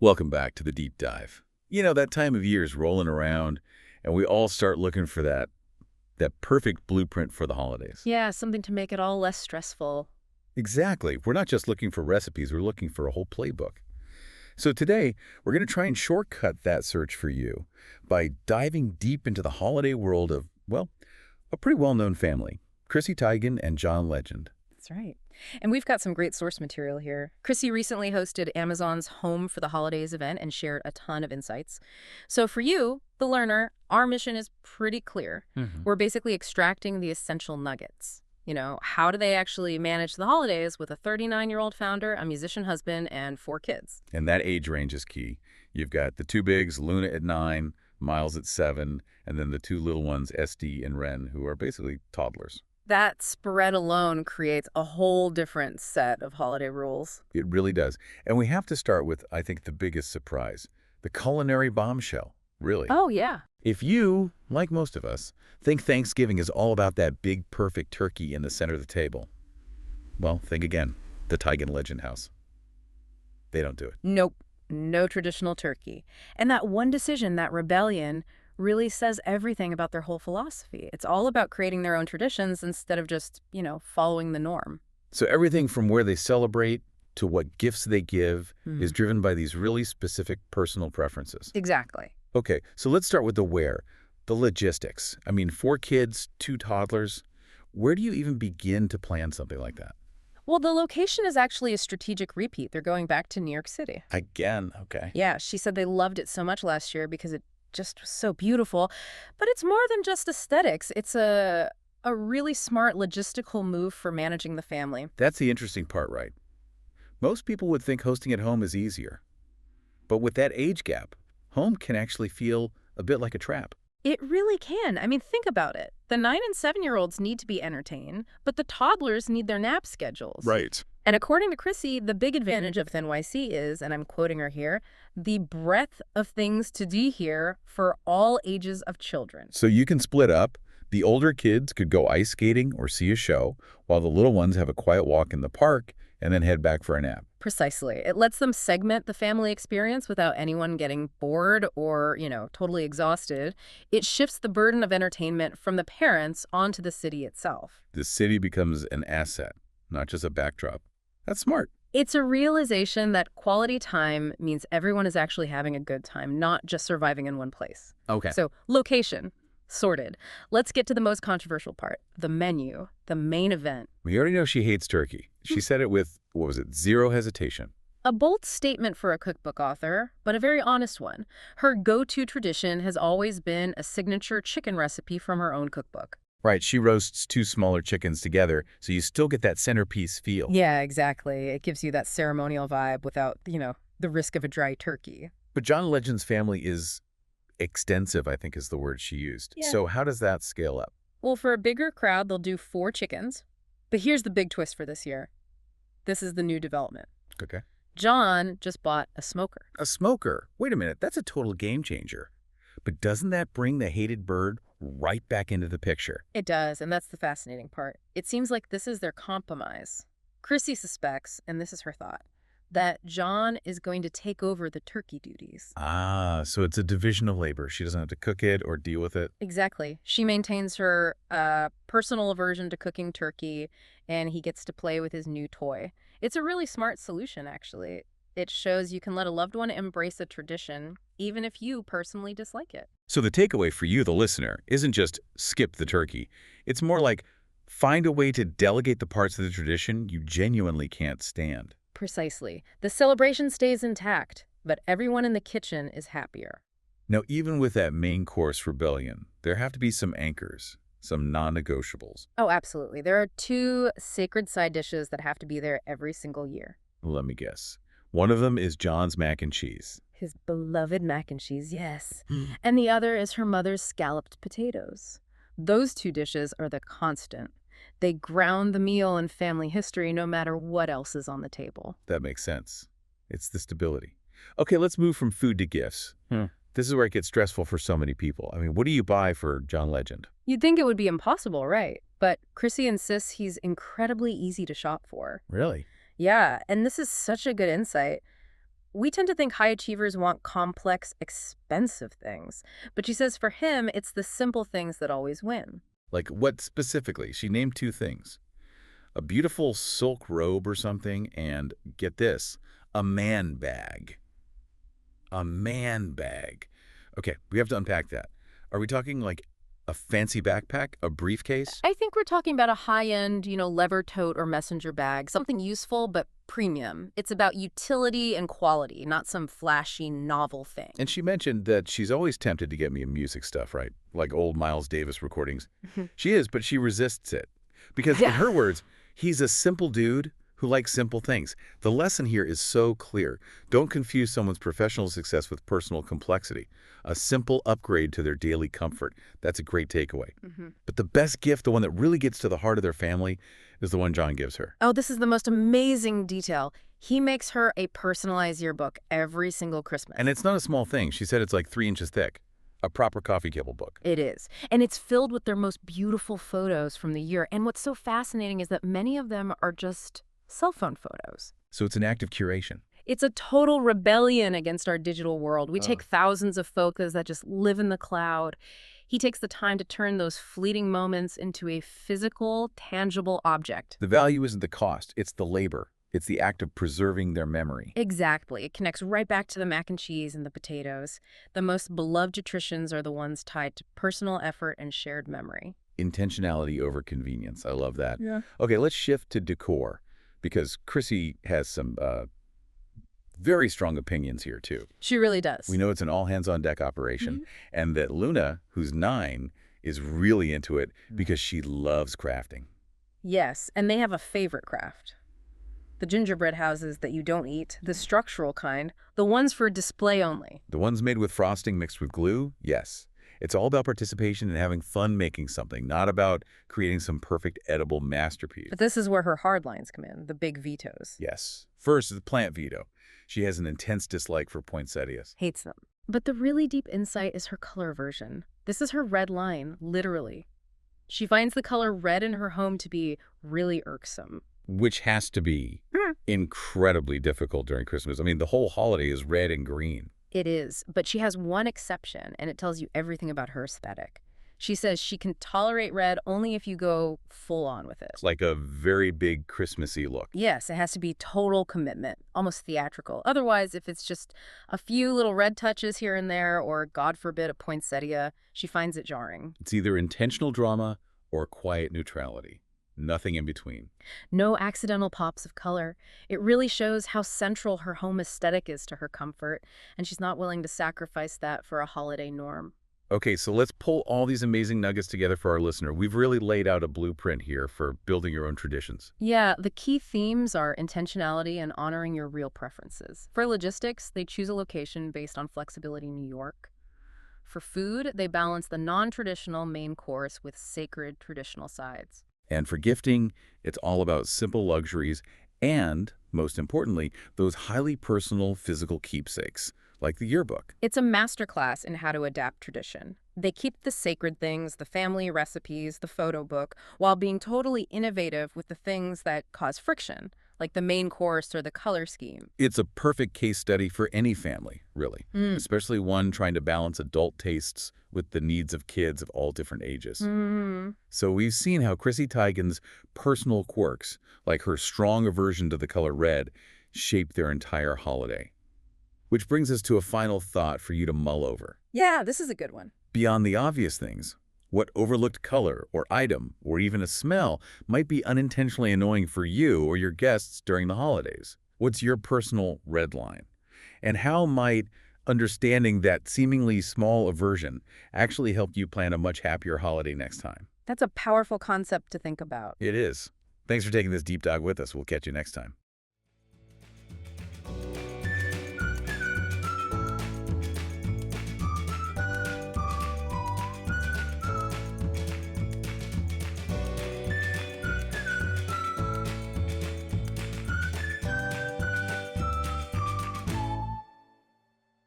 Welcome back to the deep dive. You know, that time of year is rolling around, and we all start looking for that perfect blueprint for the holidays. Yeah, something to make it all less stressful. Exactly. We're not just looking for recipes, we're looking for a whole playbook. So today, we're going to try and shortcut that search for you by diving deep into the holiday world of, well, a pretty well-known family, Chrissy Teigen and John Legend. That's right. And we've got some great source material here. Chrissy recently hosted Amazon's Home for the Holidays event and shared a ton of insights. So for you, the learner, our mission is pretty clear. We're basically extracting the essential nuggets. You know, how do they actually manage the holidays with a 39-year-old founder, a musician husband, and 4 kids? And that age range is key. You've got the two bigs, Luna at 9, Miles at 7, and then the two little ones, SD and Ren, who are basically toddlers. That spread alone creates a whole different set of holiday rules. It really does. And we have to start with, I think, the biggest surprise, the culinary bombshell, really. Oh, yeah. If you, like most of us, think Thanksgiving is all about that big, perfect turkey in the center of the table, well, think again. The Teigen Legend House. They don't do it. Nope. No traditional turkey. And that one decision, that rebellion, really says everything about their whole philosophy. It's all about creating their own traditions instead of just, following the norm. So everything from where they celebrate to what gifts they give is driven by these really specific personal preferences. Exactly. Okay, so let's start with the where, the logistics. I mean, 4 kids, 2 toddlers. Where do you even begin to plan something like that? Well, the location is actually a strategic repeat. They're going back to New York City. Again, okay. Yeah, she said they loved it so much last year because it just was so beautiful. But it's more than just aesthetics. It's a really smart logistical move for managing the family. That's the interesting part, right? Most people would think hosting at home is easier. But with that age gap, home can actually feel a bit like a trap. It really can. I mean, think about it. The 9 and 7-year-olds need to be entertained, but the toddlers need their nap schedules. Right. And according to Chrissy, the big advantage of NYC is, and I'm quoting her here, the breadth of things to do here for all ages of children. So you can split up. The older kids could go ice skating or see a show, while the little ones have a quiet walk in the park and then head back for a nap. Precisely. It lets them segment the family experience without anyone getting bored or, totally exhausted. It shifts the burden of entertainment from the parents onto the city itself. The city becomes an asset, not just a backdrop. That's smart. It's a realization that quality time means everyone is actually having a good time, not just surviving in one place. Okay. So, location. Sorted. Let's get to the most controversial part, the menu, the main event. We already know she hates turkey. She said it with, 0 hesitation. A bold statement for a cookbook author, but a very honest one. Her go-to tradition has always been a signature chicken recipe from her own cookbook. Right, she roasts 2 smaller chickens together, so you still get that centerpiece feel. Yeah, exactly. It gives you that ceremonial vibe without, the risk of a dry turkey. But John Legend's family is extensive, I think is the word she used. Yeah. So how does that scale up? Well, for a bigger crowd, they'll do 4 chickens. But here's the big twist for this year. This is the new development. Okay. John just bought a smoker. A smoker? Wait a minute, that's a total game changer. But doesn't that bring the hated bird right back into the picture? It does, and that's the fascinating part. It seems like this is their compromise. Chrissy suspects, and this is her thought, that John is going to take over the turkey duties. Ah, so it's a division of labor. She doesn't have to cook it or deal with it. Exactly. She maintains her personal aversion to cooking turkey, and he gets to play with his new toy. It's a really smart solution, actually. It shows you can let a loved one embrace a tradition, even if you personally dislike it. So the takeaway for you, the listener, isn't just skip the turkey. It's more like find a way to delegate the parts of the tradition you genuinely can't stand. Precisely. The celebration stays intact, but everyone in the kitchen is happier. Now, even with that main course rebellion, there have to be some anchors, some non-negotiables. Oh, absolutely. There are 2 sacred side dishes that have to be there every single year. Let me guess. One of them is John's mac and cheese. His beloved mac and cheese, yes. And the other is her mother's scalloped potatoes. Those 2 dishes are the constant. They ground the meal in family history no matter what else is on the table. That makes sense. It's the stability. Okay, let's move from food to gifts. This is where it gets stressful for so many people. I mean, what do you buy for John Legend? You'd think it would be impossible, right? But Chrissy insists he's incredibly easy to shop for. Really? Yeah, and this is such a good insight. We tend to think high achievers want complex, expensive things. But she says for him, it's the simple things that always win. Like what specifically? She named two things. A beautiful silk robe or something, and get this, a man bag. A man bag. Okay, we have to unpack that. Are we talking like a fancy backpack, a briefcase? I think we're talking about a high-end, lever tote or messenger bag, something useful but premium. It's about utility and quality, not some flashy novel thing. And she mentioned that she's always tempted to get me music stuff, right? Like old Miles Davis recordings. She is, but she resists it. Because in her words, he's a simple dude who likes simple things. The lesson here is so clear. Don't confuse someone's professional success with personal complexity. A simple upgrade to their daily comfort. That's a great takeaway. But the best gift, the one that really gets to the heart of their family, is the one John gives her. Oh, this is the most amazing detail. He makes her a personalized yearbook every single Christmas. And it's not a small thing. She said it's like 3 inches thick. A proper coffee table book. It is. And it's filled with their most beautiful photos from the year. And what's so fascinating is that many of them are just cell phone photos. So it's an act of curation. It's a total rebellion against our digital world. We take thousands of photos that just live in the cloud. He takes the time to turn those fleeting moments into a physical, tangible object. The value isn't the cost, it's the labor. It's the act of preserving their memory. Exactly. It connects right back to the mac and cheese and the potatoes. The most beloved traditions are the ones tied to personal effort and shared memory. Intentionality over convenience. I love that. Yeah. Okay, let's shift to decor, because Chrissy has some very strong opinions here, too. She really does. We know it's an all-hands-on-deck operation, and that Luna, who's 9, is really into it because she loves crafting. Yes, and they have a favorite craft. The gingerbread houses that you don't eat, the structural kind, the ones for display only. The ones made with frosting mixed with glue? Yes. It's all about participation and having fun making something, not about creating some perfect edible masterpiece. But this is where her hard lines come in, the big vetoes. Yes. First is the plant veto. She has an intense dislike for poinsettias. Hates them. But the really deep insight is her color aversion. This is her red line, literally. She finds the color red in her home to be really irksome. Which has to be incredibly difficult during Christmas. I mean, the whole holiday is red and green. It is, but she has one exception, and it tells you everything about her aesthetic. She says she can tolerate red only if you go full on with it. It's like a very big Christmassy look. Yes, it has to be total commitment, almost theatrical. Otherwise, if it's just a few little red touches here and there, or God forbid a poinsettia, she finds it jarring. It's either intentional drama or quiet neutrality. Nothing in between. No accidental pops of color. It really shows how central her home aesthetic is to her comfort, and she's not willing to sacrifice that for a holiday norm. Okay, so let's pull all these amazing nuggets together for our listener. We've really laid out a blueprint here for building your own traditions. Yeah, the key themes are intentionality and honoring your real preferences. For logistics, they choose a location based on flexibility in New York. For food, they balance the non-traditional main course with sacred traditional sides. And for gifting, it's all about simple luxuries and, most importantly, those highly personal physical keepsakes, like the yearbook. It's a masterclass in how to adapt tradition. They keep the sacred things, the family recipes, the photo book, while being totally innovative with the things that cause friction, like the main course or the color scheme. It's a perfect case study for any family, really, especially one trying to balance adult tastes with the needs of kids of all different ages. So we've seen how Chrissy Teigen's personal quirks, like her strong aversion to the color red, shape their entire holiday. Which brings us to a final thought for you to mull over. Yeah, this is a good one. Beyond the obvious things, what overlooked color or item or even a smell might be unintentionally annoying for you or your guests during the holidays? What's your personal red line? And how might understanding that seemingly small aversion actually help you plan a much happier holiday next time? That's a powerful concept to think about. It is. Thanks for taking this deep dive with us. We'll catch you next time.